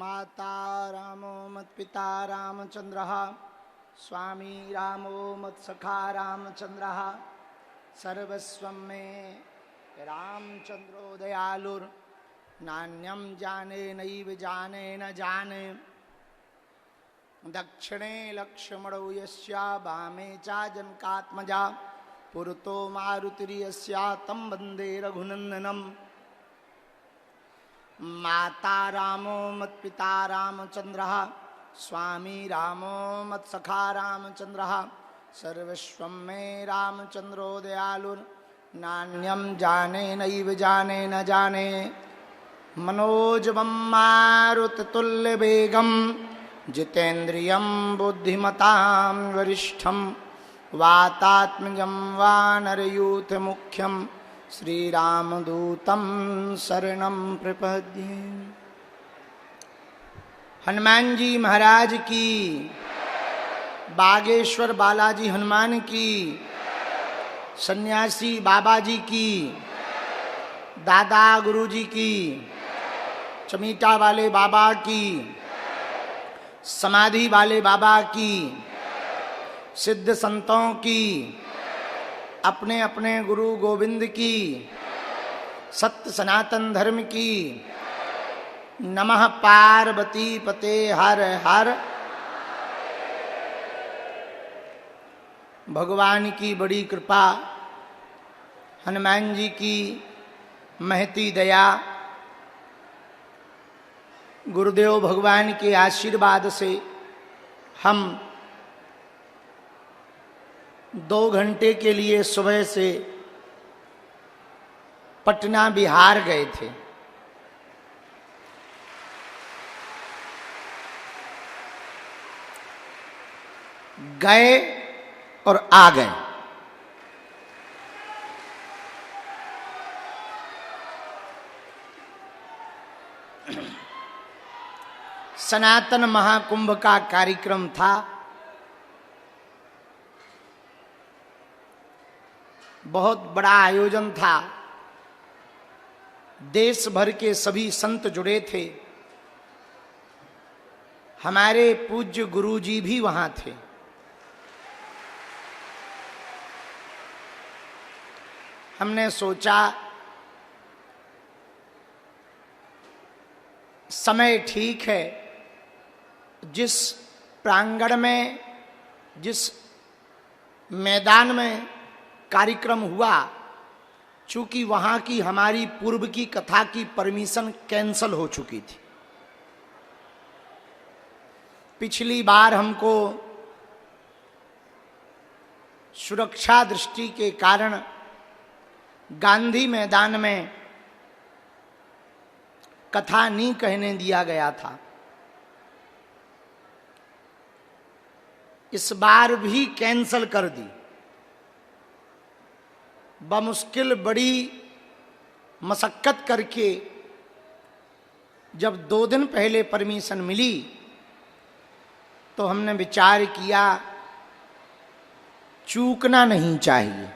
माता रामो मत्पिता रामचंद्रः, स्वामी रामो मत्सखा रामचंद्रः, सर्वस्वं मे रामचंद्रो दयालुर, नान्यं जाने नैव जाने न जाने, दक्षिणे लक्ष्मणो यस्या वामे चा जनकात्मजा, पुरतो मारुतिर्यस्या तं वन्दे रघुनन्दनम्। माता रामो मत्पिता रामचंद्रः, स्वामी रामो मत्सखा रामचंद्रः, सर्वस्वं मे रामचंद्रो दयालुर, नान्यं जाने नैव जाने न जाने, मनोजवं मारुततुल्यवेगं, जितेन्द्रियं बुद्धिमतां वरिष्ठं, वातात्मजं वानरयूथमुख्यं, श्रीरामदूतं शरणं प्रपद्ये। हनुमान जी महाराज की, बागेश्वर बालाजी हनुमान की, सन्यासी बाबा जी की, दादा गुरुजी की, चमीटा वाले बाबा की, समाधि वाले बाबा की, सिद्ध संतों की, अपने अपने गुरु गोविंद की, सत्य सनातन धर्म की, नमः पार्वती पते हर हर। भगवान की बड़ी कृपा, हनुमान जी की महती दया, गुरुदेव भगवान के आशीर्वाद से हम 2 घंटे के लिए सुबह से पटना बिहार गए थे। गए और आ गए। सनातन महाकुंभ का कार्यक्रम था। बहुत बड़ा आयोजन था। देश भर के सभी संत जुड़े थे। हमारे पूज्य गुरुजी भी वहां थे। हमने सोचा समय ठीक है, जिस प्रांगण में, जिस मैदान में कार्यक्रम हुआ, चूंकि वहां की हमारी पूर्व की कथा की परमिशन कैंसल हो चुकी थी। पिछली बार हमको सुरक्षा दृष्टि के कारण गांधी मैदान में कथा नहीं कहने दिया गया था। इस बार भी कैंसल कर दी। बमुश्किल बड़ी मशक्कत करके जब 2 दिन पहले परमिशन मिली, तो हमने विचार किया चूकना नहीं चाहिए।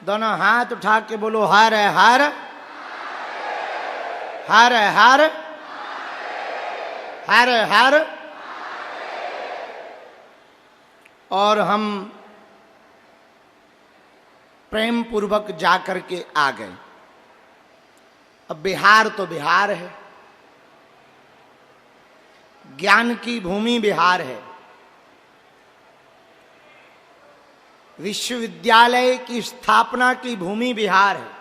दोनों हाथ उठा के बोलो हर हर हर हर हर हर। और हम प्रेम पूर्वक जाकर के आ गए। अब बिहार तो बिहार है, ज्ञान की भूमि बिहार है, विश्वविद्यालय की स्थापना की भूमि बिहार है,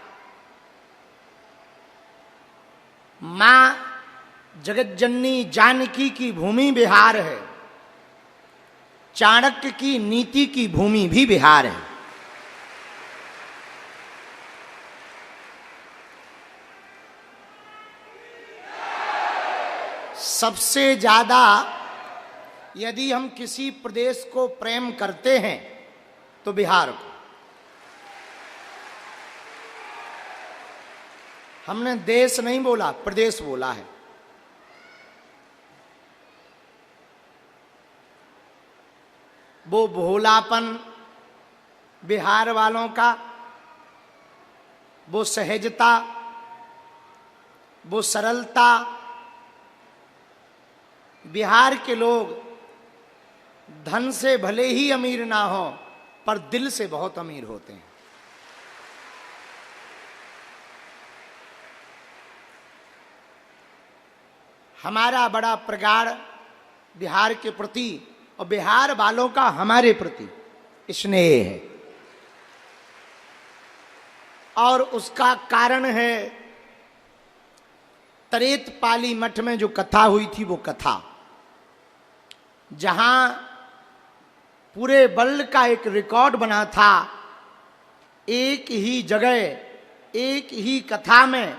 मां जगज्जननी जानकी की भूमि बिहार है, चाणक्य की नीति की भूमि भी बिहार है। सबसे ज्यादा यदि हम किसी प्रदेश को प्रेम करते हैं तो बिहार को। हमने देश नहीं बोला, प्रदेश बोला है। वो भोलापन बिहार वालों का, वो सहजता, वो सरलता। बिहार के लोग धन से भले ही अमीर ना हो, पर दिल से बहुत अमीर होते हैं। हमारा बड़ा प्रगाढ़ बिहार के प्रति और बिहार वालों का हमारे प्रति स्नेह है, और उसका कारण है तरेत पाली मठ में जो कथा हुई थी, वो कथा जहां पूरे वर्ल्ड का एक रिकॉर्ड बना था। एक ही जगह, एक ही कथा में,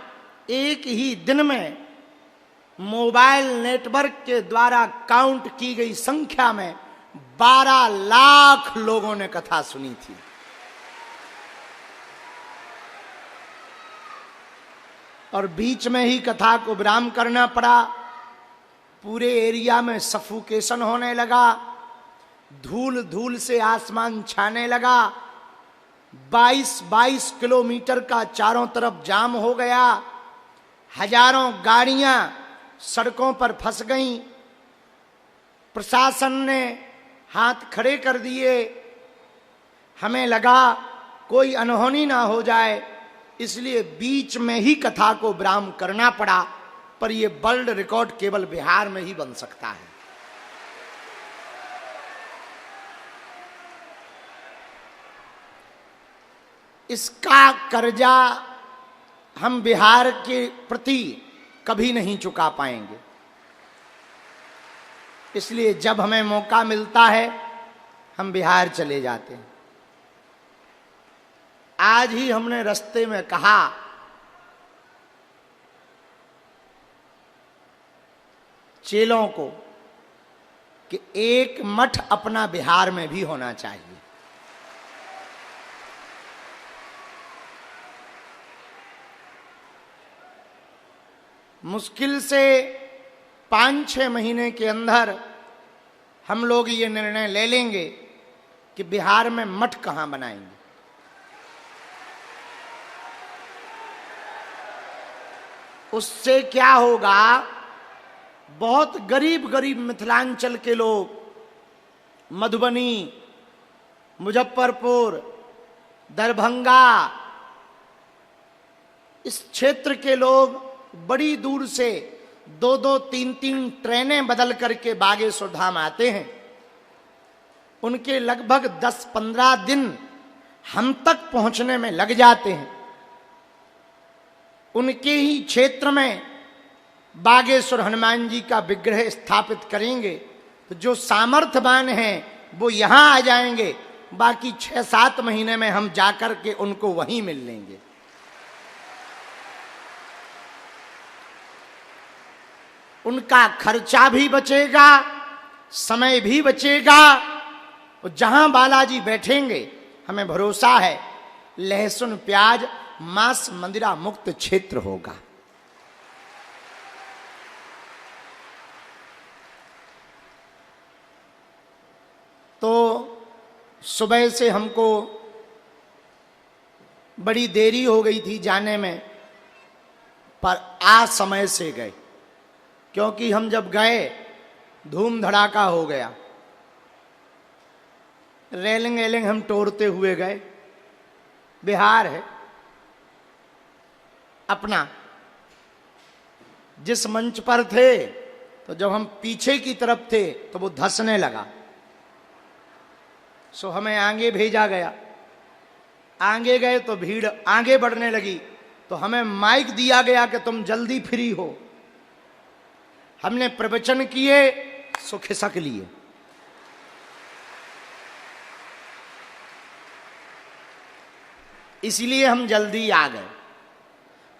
एक ही दिन में मोबाइल नेटवर्क के द्वारा काउंट की गई संख्या में 12 लाख लोगों ने कथा सुनी थी। और बीच में ही कथा को विराम करना पड़ा। पूरे एरिया में सफोकेशन होने लगा, धूल धूल से आसमान छाने लगा। 22 किलोमीटर का चारों तरफ जाम हो गया। हजारों गाड़ियां सड़कों पर फंस गईं। प्रशासन ने हाथ खड़े कर दिए। हमें लगा कोई अनहोनी ना हो जाए, इसलिए बीच में ही कथा को विराम करना पड़ा। पर यह वर्ल्ड रिकॉर्ड केवल बिहार में ही बन सकता है। इसका कर्जा हम बिहार के प्रति कभी नहीं चुका पाएंगे। इसलिए जब हमें मौका मिलता है हम बिहार चले जाते हैं। आज ही हमने रास्ते में कहा चेलों को कि एक मठ अपना बिहार में भी होना चाहिए। मुश्किल से 5-6 महीने के अंदर हम लोग ये निर्णय ले लेंगे कि बिहार में मठ कहां बनाएंगे। उससे क्या होगा, बहुत गरीब गरीब मिथिलांचल के लोग, मधुबनी, मुजफ्फरपुर, दरभंगा, इस क्षेत्र के लोग बड़ी दूर से 2-2, 3-3 ट्रेनें बदल करके बागेश्वर धाम आते हैं। उनके लगभग 10-15 दिन हम तक पहुंचने में लग जाते हैं। उनके ही क्षेत्र में बागेश्वर हनुमान जी का विग्रह स्थापित करेंगे तो जो सामर्थ्यवान हैं वो यहां आ जाएंगे। बाकी 6-7 महीने में हम जाकर के उनको वहीं मिल लेंगे। उनका खर्चा भी बचेगा, समय भी बचेगा। और जहां बालाजी बैठेंगे हमें भरोसा है लहसुन प्याज मांस मंदिरा मुक्त क्षेत्र होगा। तो सुबह से हमको बड़ी देरी हो गई थी जाने में, पर आज समय से गए, क्योंकि हम जब गए धूम धड़ाका हो गया। रेलिंग रेलिंग हम तोड़ते हुए गए। बिहार है अपना। जिस मंच पर थे तो जब हम पीछे की तरफ थे तो वो धंसने लगा, सो हमें आगे भेजा गया। आगे गए तो भीड़ आगे बढ़ने लगी, तो हमें माइक दिया गया कि तुम जल्दी फ्री हो। हमने प्रवचन किए, सो खिसक लिए। इसलिए हम जल्दी आ गए,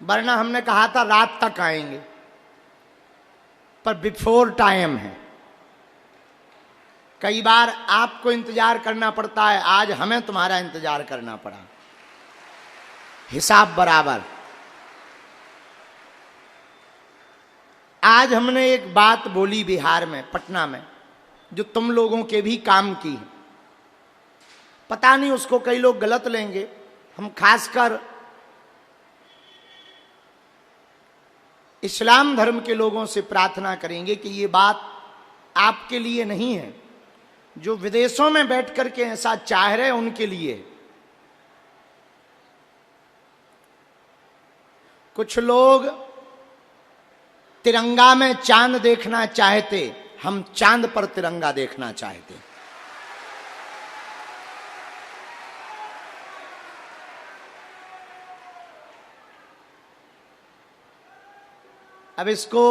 वरना हमने कहा था रात तक आएंगे, पर बिफोर टाइम है। कई बार आपको इंतजार करना पड़ता है, आज हमें तुम्हारा इंतजार करना पड़ा। हिसाब बराबर। आज हमने एक बात बोली बिहार में, पटना में, जो तुम लोगों के भी काम की है। पता नहीं उसको कई लोग गलत लेंगे। हम खासकर इस्लाम धर्म के लोगों से प्रार्थना करेंगे कि ये बात आपके लिए नहीं है, जो विदेशों में बैठ करके ऐसा चाह रहे उनके लिए। कुछ लोग तिरंगा में चांद देखना चाहते, हम चांद पर तिरंगा देखना चाहते। अब इसको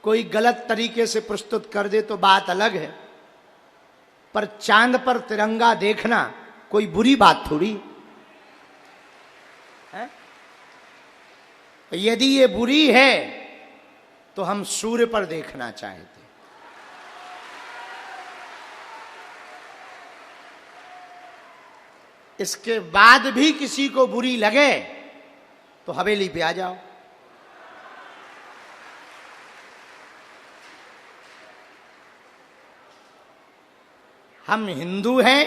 कोई गलत तरीके से प्रस्तुत कर दे तो बात अलग है, पर चांद पर तिरंगा देखना कोई बुरी बात थोड़ी है। यदि ये बुरी है तो हम सूर्य पर देखना चाहते। इसके बाद भी किसी को बुरी लगे तो हवेली पे आ जाओ। हम हिंदू हैं,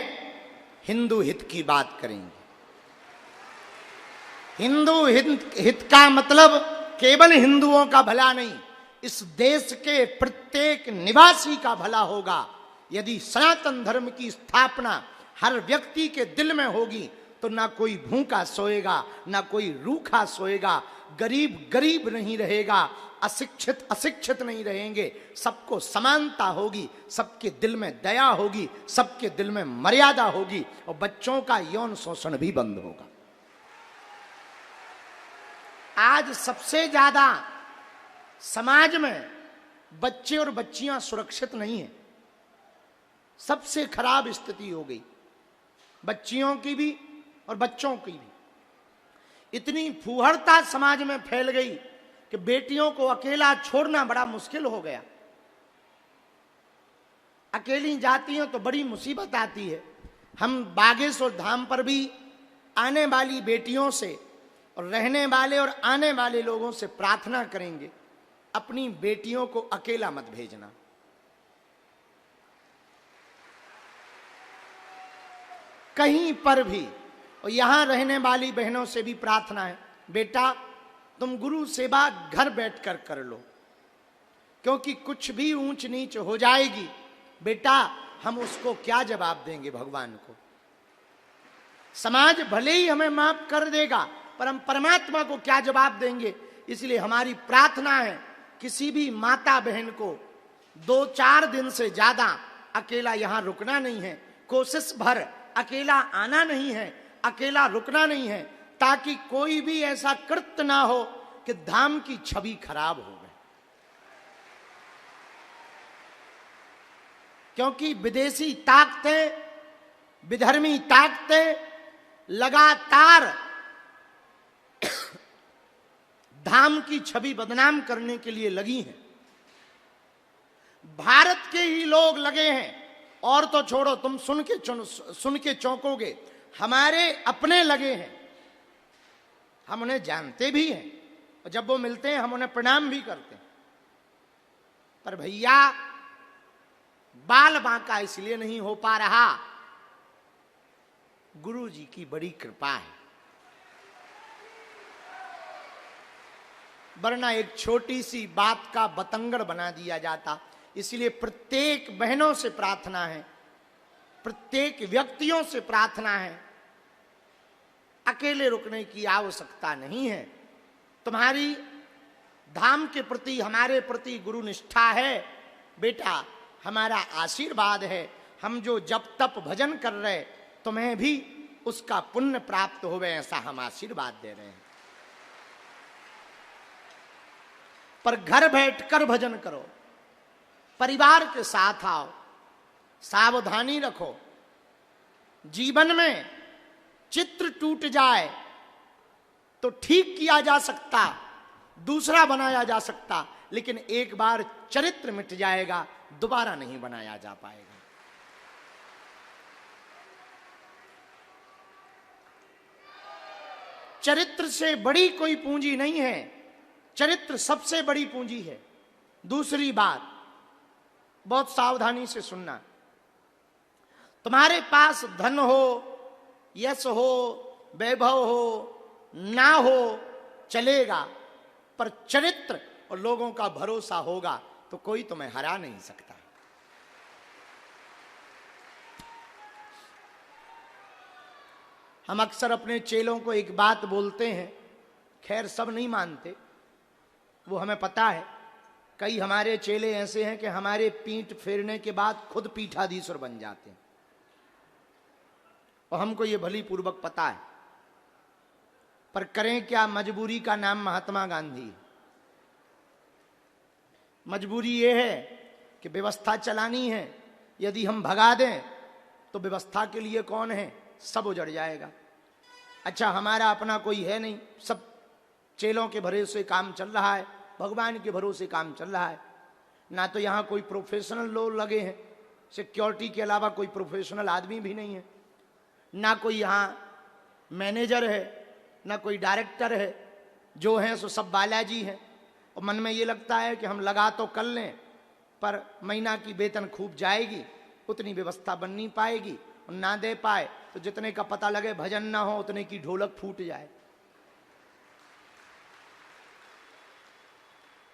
हिंदू हित की बात करेंगे। हिंदू हित का मतलब केवल हिंदुओं का भला नहीं, इस देश के प्रत्येक निवासी का भला होगा। यदि सनातन धर्म की स्थापना हर व्यक्ति के दिल में होगी तो ना कोई भूखा सोएगा, ना कोई रूखा सोएगा, गरीब गरीब नहीं रहेगा, अशिक्षित अशिक्षित नहीं रहेंगे, सबको समानता होगी, सबके दिल में दया होगी, सबके दिल में मर्यादा होगी और बच्चों का यौन शोषण भी बंद होगा। आज सबसे ज्यादा समाज में बच्चे और बच्चियां सुरक्षित नहीं हैं। सबसे खराब स्थिति हो गई बच्चियों की भी और बच्चों की भी। इतनी फूहड़ता समाज में फैल गई कि बेटियों को अकेला छोड़ना बड़ा मुश्किल हो गया। अकेली जाती हैं तो बड़ी मुसीबत आती है। हम बागेश्वर धाम पर भी आने वाली बेटियों से और रहने वाले और आने वाले लोगों से प्रार्थना करेंगे, अपनी बेटियों को अकेला मत भेजना। कहीं पर भी। और यहां रहने वाली बहनों से भी प्रार्थना है, बेटा तुम गुरु सेवा घर बैठकर कर लो, क्योंकि कुछ भी ऊंच नीच हो जाएगी बेटा, हम उसको क्या जवाब देंगे भगवान को। समाज भले ही हमें माफ कर देगा पर हम परमात्मा को क्या जवाब देंगे। इसलिए हमारी प्रार्थना है, किसी भी माता बहन को 2-4 दिन से ज्यादा अकेला यहां रुकना नहीं है। कोशिश भर अकेला आना नहीं है, अकेला रुकना नहीं है, ताकि कोई भी ऐसा कृत्य ना हो कि धाम की छवि खराब हो गए। क्योंकि विदेशी ताकतें, विधर्मी ताकतें लगातार धाम की छवि बदनाम करने के लिए लगी हैं। भारत के ही लोग लगे हैं, और तो छोड़ो, तुम सुन के चौंकोगे, हमारे अपने लगे हैं। हम उन्हें जानते भी हैं और जब वो मिलते हैं हम उन्हें प्रणाम भी करते हैं। पर भैया बाल बांका इसलिए नहीं हो पा रहा, गुरु जी की बड़ी कृपा है। वरना एक छोटी सी बात का बतंगड़ बना दिया जाता। इसलिए प्रत्येक बहनों से प्रार्थना है, प्रत्येक व्यक्तियों से प्रार्थना है, अकेले रुकने की आवश्यकता नहीं है। तुम्हारी धाम के प्रति, हमारे प्रति गुरु निष्ठा है बेटा, हमारा आशीर्वाद है। हम जो जप तप भजन कर रहे, तुम्हें भी उसका पुण्य प्राप्त होवे, ऐसा हम आशीर्वाद दे रहे हैं। पर घर बैठकर भजन करो, परिवार के साथ आओ, सावधानी रखो। जीवन में चित्र टूट जाए तो ठीक किया जा सकता, दूसरा बनाया जा सकता, लेकिन एक बार चरित्र मिट जाएगा, दोबारा नहीं बनाया जा पाएगा। चरित्र से बड़ी कोई पूंजी नहीं है, चरित्र सबसे बड़ी पूंजी है। दूसरी बात, बहुत सावधानी से सुनना, तुम्हारे पास धन हो, यश हो, वैभव हो, ना हो, चलेगा, पर चरित्र और लोगों का भरोसा होगा तो कोई तुम्हें हरा नहीं सकता। हम अक्सर अपने चेलों को एक बात बोलते हैं, खैर सब नहीं मानते, वो हमें पता है। कई हमारे चेले ऐसे हैं कि हमारे पीठ फेरने के बाद खुद पीठाधीश्वर बन जाते हैं, और हमको ये भली पूर्वक पता है, पर करें क्या, मजबूरी का नाम महात्मा गांधी है। मजबूरी ये है कि व्यवस्था चलानी है, यदि हम भगा दें तो व्यवस्था के लिए कौन है, सब उजड़ जाएगा। अच्छा, हमारा अपना कोई है नहीं, सब चेलों के भरोसे काम चल रहा है, भगवान के भरोसे काम चल रहा है। ना तो यहाँ कोई प्रोफेशनल लोग लगे हैं, सिक्योरिटी के अलावा कोई प्रोफेशनल आदमी भी नहीं है, ना कोई यहाँ मैनेजर है, ना कोई डायरेक्टर है, जो हैं सो सब बालाजी हैं। और मन में ये लगता है कि हम लगा तो कर लें, पर महीना की वेतन खूब जाएगी, उतनी व्यवस्था बन नहीं पाएगी, और ना दे पाए तो जितने का पता लगे भजन ना हो उतने की ढोलक फूट जाए।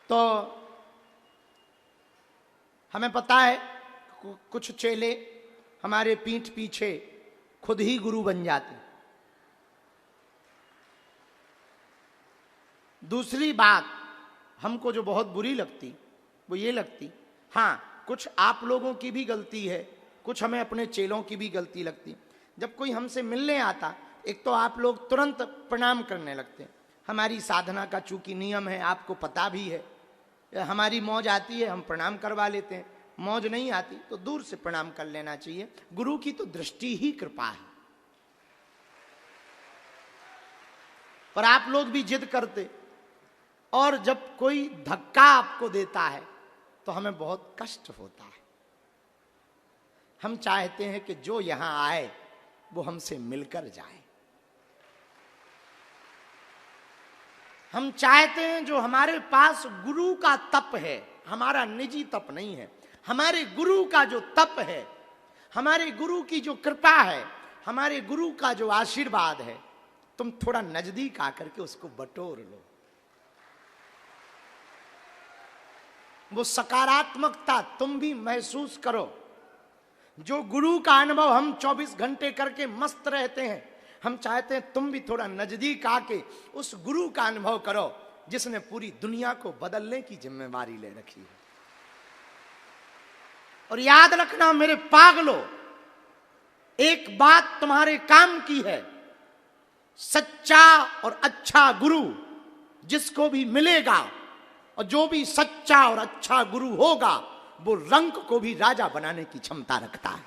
तो हमें पता है कुछ चेले हमारे पीठ पीछे खुद ही गुरु बन जाते। दूसरी बात हमको जो बहुत बुरी लगती वो ये लगती, हाँ कुछ आप लोगों की भी गलती है, कुछ हमें अपने चेलों की भी गलती लगती। जब कोई हमसे मिलने आता, एक तो आप लोग तुरंत प्रणाम करने लगते हैं। हमारी साधना का चूंकि नियम है, आपको पता भी है, हमारी मौज आती है हम प्रणाम करवा लेते हैं, मौज नहीं आती तो दूर से प्रणाम कर लेना चाहिए। गुरु की तो दृष्टि ही कृपा है। पर आप लोग भी जिद करते, और जब कोई धक्का आपको देता है तो हमें बहुत कष्ट होता है। हम चाहते हैं कि जो यहां आए वो हमसे मिलकर जाए। हम चाहते हैं जो हमारे पास गुरु का तप है, हमारा निजी तप नहीं है, हमारे गुरु का जो तप है, हमारे गुरु की जो कृपा है, हमारे गुरु का जो आशीर्वाद है, तुम थोड़ा नजदीक आकर के उसको बटोर लो। वो सकारात्मकता तुम भी महसूस करो। जो गुरु का अनुभव हम 24 घंटे करके मस्त रहते हैं, हम चाहते हैं तुम भी थोड़ा नजदीक आके उस गुरु का अनुभव करो जिसने पूरी दुनिया को बदलने की जिम्मेवारी ले रखी है। और याद रखना मेरे पागलों, एक बात तुम्हारे काम की है, सच्चा और अच्छा गुरु जिसको भी मिलेगा, और जो भी सच्चा और अच्छा गुरु होगा, वो रंक को भी राजा बनाने की क्षमता रखता है।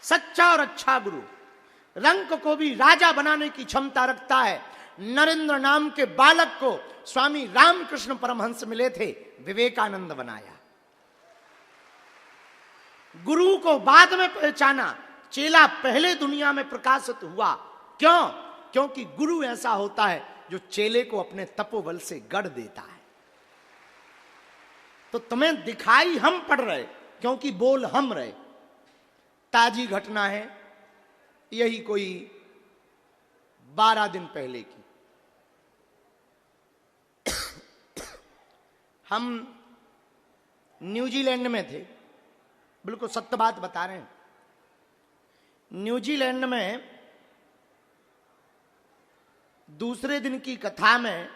सच्चा और अच्छा गुरु रंक को भी राजा बनाने की क्षमता रखता है। नरेंद्र नाम के बालक को स्वामी रामकृष्ण परमहंस मिले थे, विवेकानंद बनाया। गुरु को बाद में पहचाना, चेला पहले दुनिया में प्रकाशित हुआ। क्यों? क्योंकि गुरु ऐसा होता है जो चेले को अपने तपोबल से गढ़ देता है। तो तुम्हें दिखाई हम पड़ रहे क्योंकि बोल हम रहे। ताजी घटना है, यही कोई 12 दिन पहले की। हम न्यूजीलैंड में थे, बिल्कुल सत्य बात बता रहे हैं। न्यूजीलैंड में दूसरे दिन की कथा में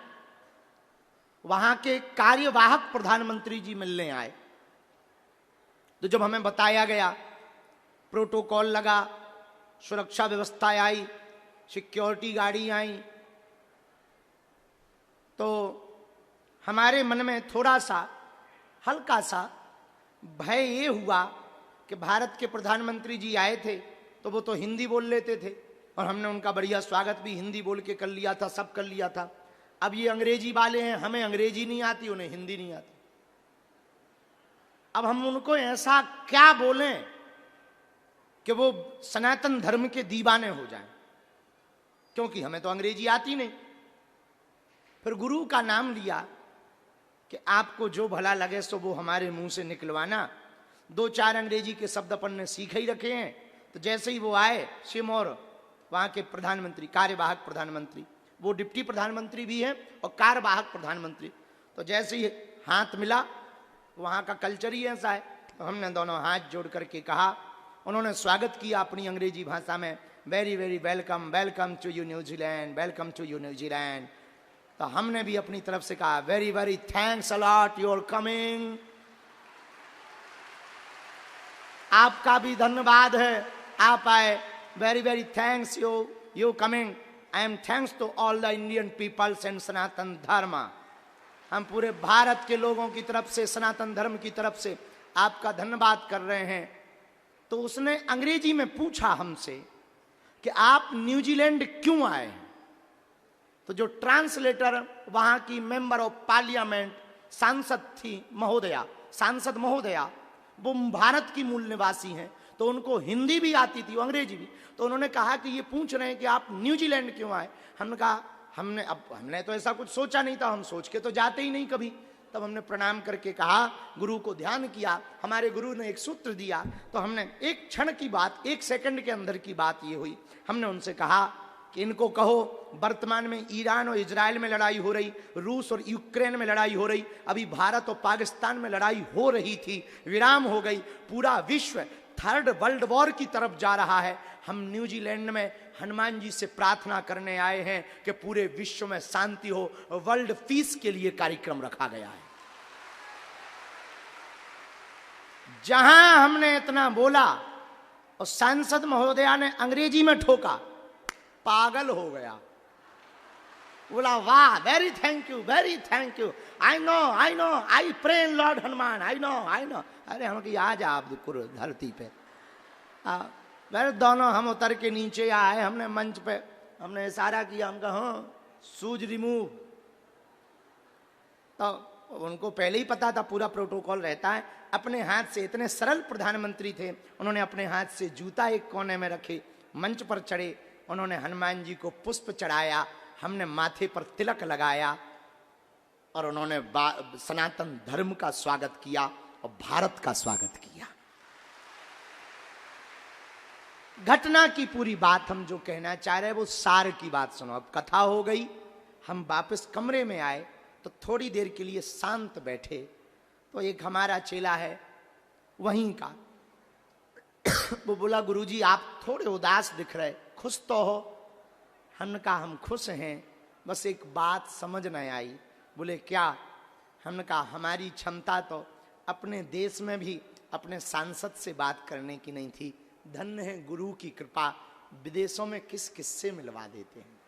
वहां के कार्यवाहक प्रधानमंत्री जी मिलने आए। तो जब हमें बताया गया, प्रोटोकॉल लगा, सुरक्षा व्यवस्था आई, सिक्योरिटी गाड़ी आई, तो हमारे मन में थोड़ा सा हल्का सा भय ये हुआ कि भारत के प्रधानमंत्री जी आए थे तो वो तो हिंदी बोल लेते थे, और हमने उनका बढ़िया स्वागत भी हिंदी बोल के कर लिया था, सब कर लिया था। अब ये अंग्रेजी वाले हैं, हमें अंग्रेजी नहीं आती, उन्हें हिंदी नहीं आती। अब हम उनको ऐसा क्या बोलें कि वो सनातन धर्म के दीवाने हो जाएं, क्योंकि हमें तो अंग्रेजी आती नहीं। फिर गुरु का नाम लिया कि आपको जो भला लगे सो वो हमारे मुंह से निकलवाना। 2-4 अंग्रेजी के शब्द अपन ने सीख ही रखे हैं। तो जैसे ही वो आए, सिमोर वहां के प्रधानमंत्री, कार्यवाहक प्रधानमंत्री, वो डिप्टी प्रधानमंत्री भी हैं और कार्यवाहक प्रधानमंत्री। तो जैसे ही हाथ मिला, वहाँ का कल्चर ही ऐसा है, तो हमने दोनों हाथ जोड़ करके कहा। उन्होंने स्वागत किया अपनी अंग्रेजी भाषा में, very very welcome, welcome to you New Zealand, welcome to you New Zealand. तो हमने भी अपनी तरफ से कहा, very very thanks a lot your coming, आपका भी धन्यवाद है, आप आए, very very thanks you coming, I am thanks to all the Indian peoples and Sanatan Dharma. हम पूरे भारत के लोगों की तरफ से, सनातन धर्म की तरफ से आपका धन्यवाद कर रहे हैं। तो उसने अंग्रेजी में पूछा हमसे कि आप न्यूजीलैंड क्यों आए हैं। तो जो ट्रांसलेटर वहां की मेंबर ऑफ पार्लियामेंट सांसद महोदया वो भारत की मूल निवासी हैं, तो उनको हिंदी भी आती थी, अंग्रेजी भी। तो उन्होंने कहा कि ये पूछ रहे हैं कि आप न्यूजीलैंड क्यों आए। हमने कहा हमने तो ऐसा कुछ सोचा नहीं था, हम सोच के तो जाते ही नहीं कभी। तब हमने प्रणाम करके कहा, गुरु को ध्यान किया, हमारे गुरु ने एक सूत्र दिया। तो हमने एक क्षण की बात, एक सेकंड के अंदर की बात ये हुई, हमने उनसे कहा कि इनको कहो वर्तमान में ईरान और इजराइल में लड़ाई हो रही, रूस और यूक्रेन में लड़ाई हो रही, अभी भारत और पाकिस्तान में लड़ाई हो रही थी, विराम हो गई, पूरा विश्व थर्ड वर्ल्ड वॉर की तरफ जा रहा है। हम न्यूजीलैंड में हनुमान जी से प्रार्थना करने आए हैं कि पूरे विश्व में शांति हो, वर्ल्ड पीस के लिए कार्यक्रम रखा गया है। जहां हमने इतना बोला और सांसद महोदया ने अंग्रेजी में ठोका, पागल हो गया, बोला वाह, very thank you, I know, I pray Lord Hanuman, I know. अरे हम कि आ जा आप धरती पे। फिर दोनों हम उतर के नीचे आए, हमने मंच पे हमने इशारा किया, हम कहा शूज रिमूव। तो उनको पहले ही पता था, पूरा प्रोटोकॉल रहता है। अपने हाथ से, इतने सरल प्रधानमंत्री थे, उन्होंने अपने हाथ से जूता एक कोने में रखे, मंच पर चढ़े, उन्होंने हनुमान जी को पुष्प चढ़ाया, हमने माथे पर तिलक लगाया और उन्होंने सनातन धर्म का स्वागत किया और भारत का स्वागत किया। घटना की पूरी बात हम जो कहना चाह रहे हैं वो सार की बात सुनो। अब कथा हो गई, हम वापस कमरे में आए तो थोड़ी देर के लिए शांत बैठे। तो एक हमारा चेला है वहीं का, वो बोला गुरुजी आप थोड़े उदास दिख रहे, खुश तो हो। हमने कहा हम खुश हैं, बस एक बात समझ नहीं आई। बोले क्या? हमने कहा हमारी क्षमता तो अपने देश में भी अपने सांसद से बात करने की नहीं थी, धन्य है गुरु की कृपा, विदेशों में किस किससे मिलवा देते हैं।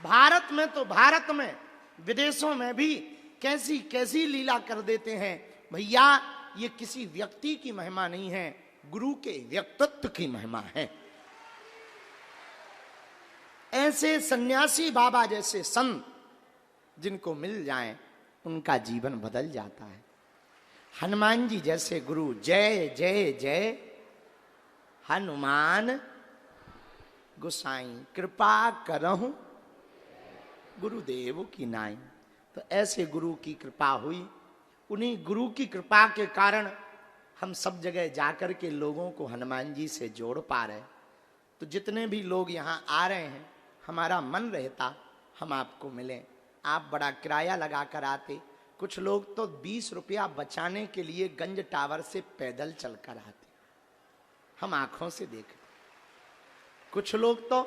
भारत में तो भारत में, विदेशों में भी कैसी कैसी लीला कर देते हैं। भैया ये किसी व्यक्ति की महिमा नहीं है, गुरु के व्यक्तित्व की महिमा है। ऐसे सन्यासी बाबा जैसे संत जिनको मिल जाएं उनका जीवन बदल जाता है। हनुमान जी जैसे गुरु, जय जय जय हनुमान गोसाई, कृपा करहूं गुरुदेव की नाई। तो ऐसे गुरु की कृपा हुई, उन्हीं गुरु की कृपा के कारण हम सब जगह जाकर के लोगों को हनुमान जी से जोड़ पा रहे। तो जितने भी लोग यहाँ आ रहे हैं, हमारा मन रहता हम आपको मिलें, आप बड़ा किराया लगा कर आते। कुछ लोग तो 20 रुपया बचाने के लिए गंज टावर से पैदल चलकर आते, हम आंखों से देखते। कुछ लोग तो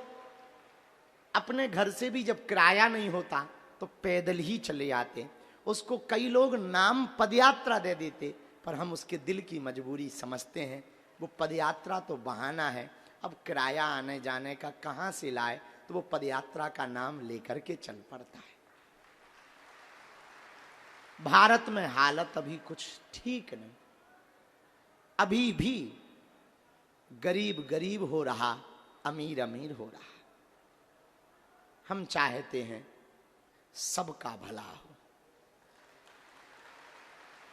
अपने घर से भी जब किराया नहीं होता तो पैदल ही चले आते। उसको कई लोग नाम पदयात्रा दे देते, पर हम उसके दिल की मजबूरी समझते हैं। वो पदयात्रा तो बहाना है, अब किराया आने जाने का कहाँ से लाए, तो वो पदयात्रा का नाम लेकर के चल पड़ता है। भारत में हालत अभी कुछ ठीक नहीं, अभी भी गरीब गरीब हो रहा, अमीर अमीर हो रहा। हम चाहते हैं सबका भला हो।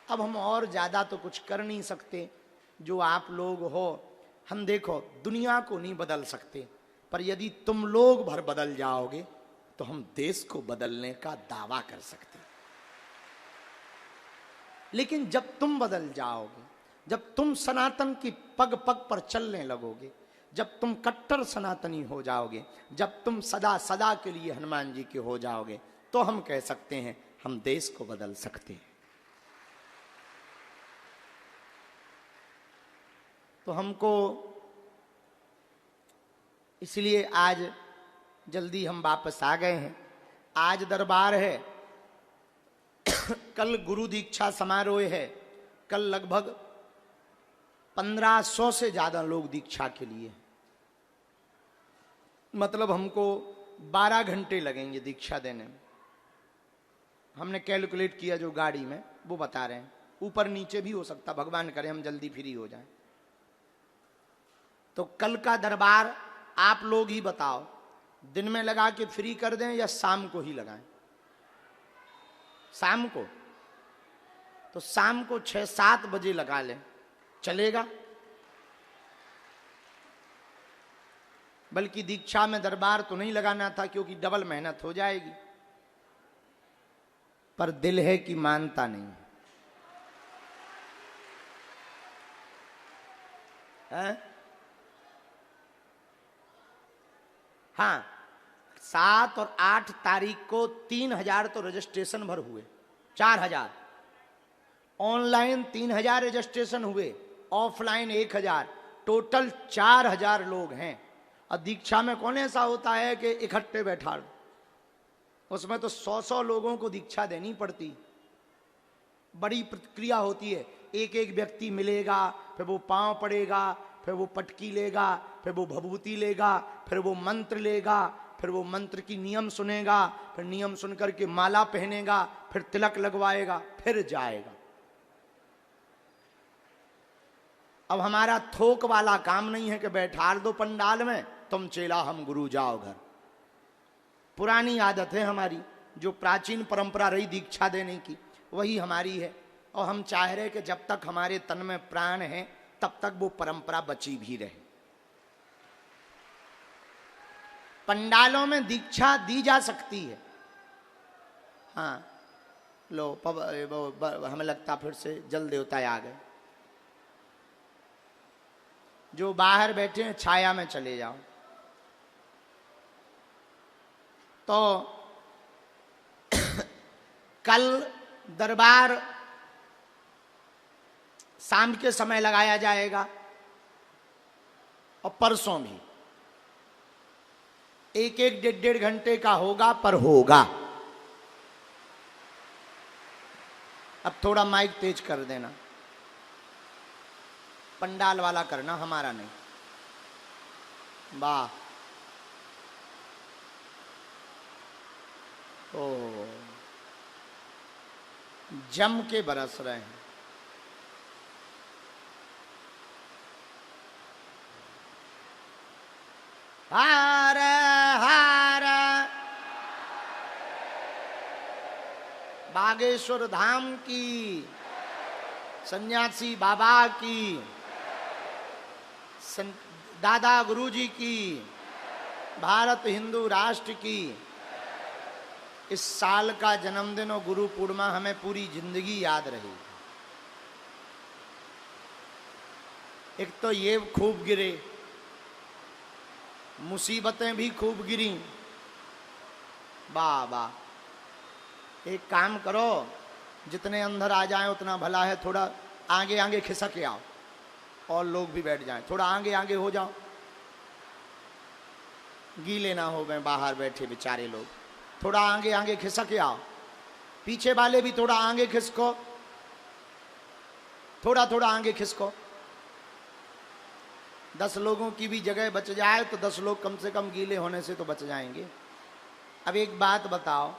अब हम और ज्यादा तो कुछ कर नहीं सकते, जो आप लोग हो, हम देखो दुनिया को नहीं बदल सकते, पर यदि तुम लोग भर बदल जाओगे तो हम देश को बदलने का दावा कर सकते। लेकिन जब तुम बदल जाओगे, जब तुम सनातन की पग पग पर चलने लगोगे, जब तुम कट्टर सनातनी हो जाओगे, जब तुम सदा सदा के लिए हनुमान जी के हो जाओगे, तो हम कह सकते हैं हम देश को बदल सकते हैं। तो हमको इसलिए आज जल्दी हम वापस आ गए हैं। आज दरबार है, कल गुरु दीक्षा समारोह है। कल लगभग 1500 से ज्यादा लोग दीक्षा के लिए, मतलब हमको 12 घंटे लगेंगे दीक्षा देने में। हमने कैलकुलेट किया जो गाड़ी में, वो बता रहे हैं, ऊपर नीचे भी हो सकता, भगवान करे हम जल्दी फ्री हो जाएं। तो कल का दरबार आप लोग ही बताओ, दिन में लगा के फ्री कर दें या शाम को ही लगाएं? शाम को, तो शाम को 6-7 बजे लगा लें, चलेगा? बल्कि दीक्षा में दरबार तो नहीं लगाना था क्योंकि डबल मेहनत हो जाएगी, पर दिल है कि मानता नहीं है। हाँ, 7 और 8 तारीख को 3000 तो रजिस्ट्रेशन भर हुए, 4000 ऑनलाइन, 3000 रजिस्ट्रेशन हुए, ऑफलाइन 1000, टोटल 4000 लोग हैं। और दीक्षा में कौन ऐसा होता है कि इकट्ठे बैठा, उसमें तो 100-100 लोगों को दीक्षा देनी पड़ती, बड़ी प्रक्रिया होती है। एक एक व्यक्ति मिलेगा, फिर वो पांव पड़ेगा, फिर वो पटकी लेगा, फिर वो भभूति लेगा, फिर वो मंत्र लेगा, फिर वो मंत्र की नियम सुनेगा, फिर नियम सुनकर के माला पहनेगा, फिर तिलक लगवाएगा, फिर जाएगा। अब हमारा थोक वाला काम नहीं है कि बैठा दो पंडाल में, तुम चेला हम गुरु जाओ घर। पुरानी आदत है हमारी, जो प्राचीन परंपरा रही दीक्षा देने की, वही हमारी है। और हम चाह रहे कि जब तक हमारे तन में प्राण है तब तक वो परंपरा बची भी रहे। पंडालों में दीक्षा दी जा सकती है। हाँ लो, हमें लगता फिर से जल देवता आ गए। जो बाहर बैठे हैं छाया में चले जाओ। तो कल दरबार शाम के समय लगाया जाएगा और परसों भी 1-1, 1.5 घंटे का होगा, पर होगा। अब थोड़ा माइक तेज कर देना, पंडाल वाला करना, हमारा नहीं। वाह, ओ जम के बरस रहे हैं। हर हर बागेश्वर धाम की, सन्यासी बाबा की, दादा गुरुजी की, भारत हिंदू राष्ट्र की। इस साल का जन्मदिन और गुरु पूर्णिमा हमें पूरी जिंदगी याद रहेगी। एक तो ये खूब गिरे, मुसीबतें भी खूब गिरी। वाह वाह। एक काम करो, जितने अंदर आ जाएं उतना भला है। थोड़ा आगे आगे खिसक आओ और लोग भी बैठ जाएं। थोड़ा आगे आगे हो जाओ, गीले ना हो गए बाहर बैठे बेचारे लोग। थोड़ा आगे आगे खिसक आओ, पीछे वाले भी थोड़ा आगे खिसको, थोड़ा थोड़ा आगे खिसको। 10 लोगों की भी जगह बच जाए तो 10 लोग कम से कम गीले होने से तो बच जाएंगे। अब एक बात बताओ,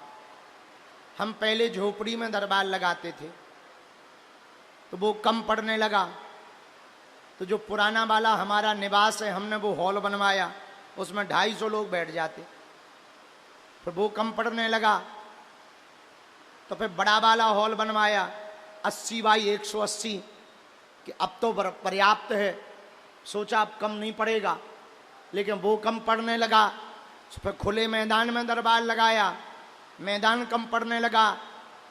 हम पहले झोपड़ी में दरबार लगाते थे तो वो कम पड़ने लगा, तो जो पुराना वाला हमारा निवास है हमने वो हॉल बनवाया, उसमें 250 लोग बैठ जाते। फिर वो कम पड़ने लगा तो फिर बड़ा वाला हॉल बनवाया 80 बाई 180 कि अब तो पर्याप्त है। सोचा अब कम नहीं पड़ेगा, लेकिन वो कम पड़ने लगा। फिर खुले मैदान में दरबार लगाया, मैदान कम पड़ने लगा।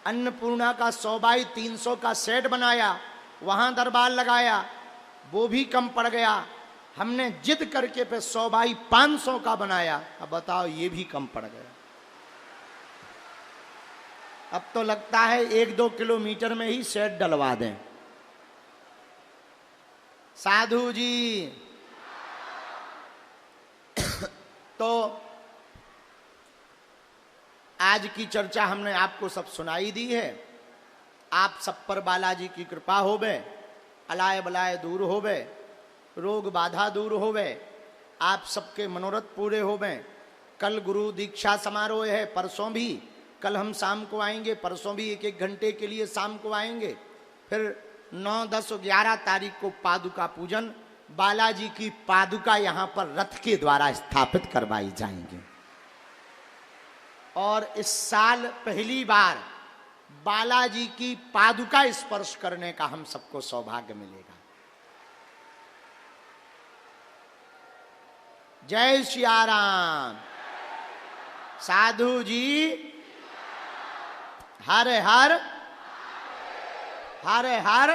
अन्नपूर्णा का 100 बाई 300 का सेट बनाया, वहाँ दरबार लगाया, वो भी कम पड़ गया। हमने जिद करके पे 100 बाई 500 का बनाया। अब बताओ ये भी कम पड़ गया। अब तो लगता है 1-2 किलोमीटर में ही शेड डलवा दें। साधु जी तो आज की चर्चा हमने आपको सब सुनाई दी है। आप सब पर बालाजी की कृपा होवे, अलाय बलाय दूर होवे, रोग बाधा दूर होवे, आप सबके मनोरथ पूरे होवे। कल गुरु दीक्षा समारोह है, परसों भी, कल हम शाम को आएंगे, परसों भी 1-1 घंटे के लिए शाम को आएंगे। फिर 9, 10 और 11 तारीख को पादुका पूजन, बालाजी की पादुका यहां पर रथ के द्वारा स्थापित करवाई जाएंगी। और इस साल पहली बार बालाजी की पादुका स्पर्श करने का हम सबको सौभाग्य मिलेगा। जय सिया राम। साधु जी हर हर हर हर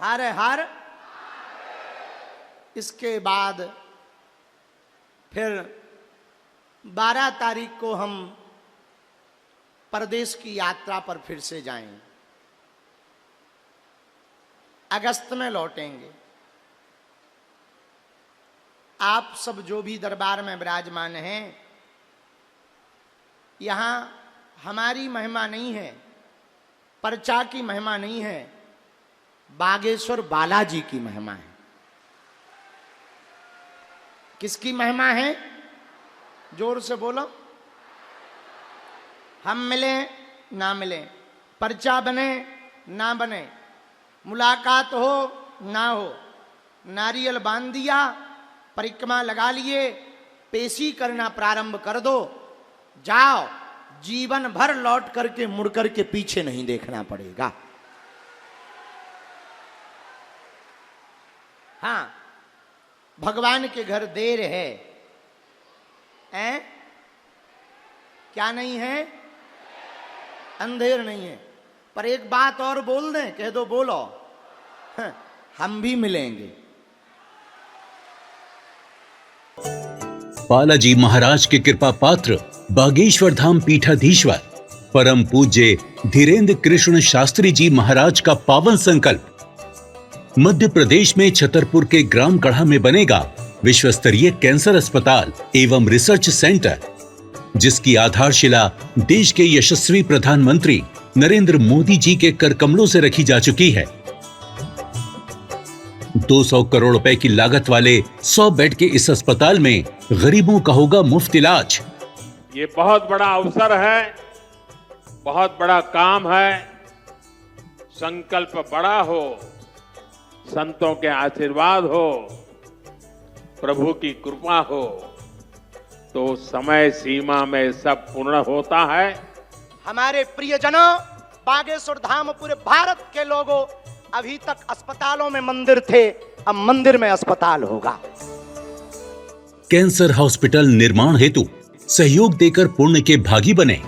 हर हर। इसके बाद फिर 12 तारीख को हम परदेश की यात्रा पर फिर से जाएंगे। अगस्त में लौटेंगे। आप सब जो भी दरबार में विराजमान हैं, यहां हमारी महिमा नहीं है, पर्चा की महिमा नहीं है, बागेश्वर बालाजी की महिमा है। किसकी महिमा है? जोर से बोलो। हम मिले ना मिले, पर्चा बने ना बने, मुलाकात हो ना हो, नारियल बांध दिया, परिक्रमा लगा लिए, पेशी करना प्रारंभ कर दो, जाओ, जीवन भर लौट करके मुड़ करके पीछे नहीं देखना पड़ेगा। हां, भगवान के घर देर है, हैं? क्या नहीं है? अंधेर नहीं है। पर एक बात और बोल दें, कह दो, बोलो, हम भी मिलेंगे। बालाजी महाराज के कृपा पात्र बागेश्वर धाम पीठाधीश्वर परम पूज्य धीरेन्द्र कृष्ण शास्त्री जी महाराज का पावन संकल्प। मध्य प्रदेश में छतरपुर के ग्राम गढ़ा में बनेगा विश्व स्तरीय कैंसर अस्पताल एवं रिसर्च सेंटर, जिसकी आधारशिला देश के यशस्वी प्रधानमंत्री नरेंद्र मोदी जी के कर कमलों से रखी जा चुकी है। 200 करोड़ रुपए की लागत वाले 100 बेड के इस अस्पताल में गरीबों का होगा मुफ्त इलाज। ये बहुत बड़ा अवसर है, बहुत बड़ा काम है। संकल्प बड़ा हो, संतों के आशीर्वाद हो, प्रभु की कृपा हो, तो समय सीमा में सब पूर्ण होता है। हमारे प्रियजनों, बागेश्वर धाम पूरे भारत के लोगों, अभी तक अस्पतालों में मंदिर थे, अब मंदिर में अस्पताल होगा। कैंसर हॉस्पिटल निर्माण हेतु सहयोग देकर पुण्य के भागी बने।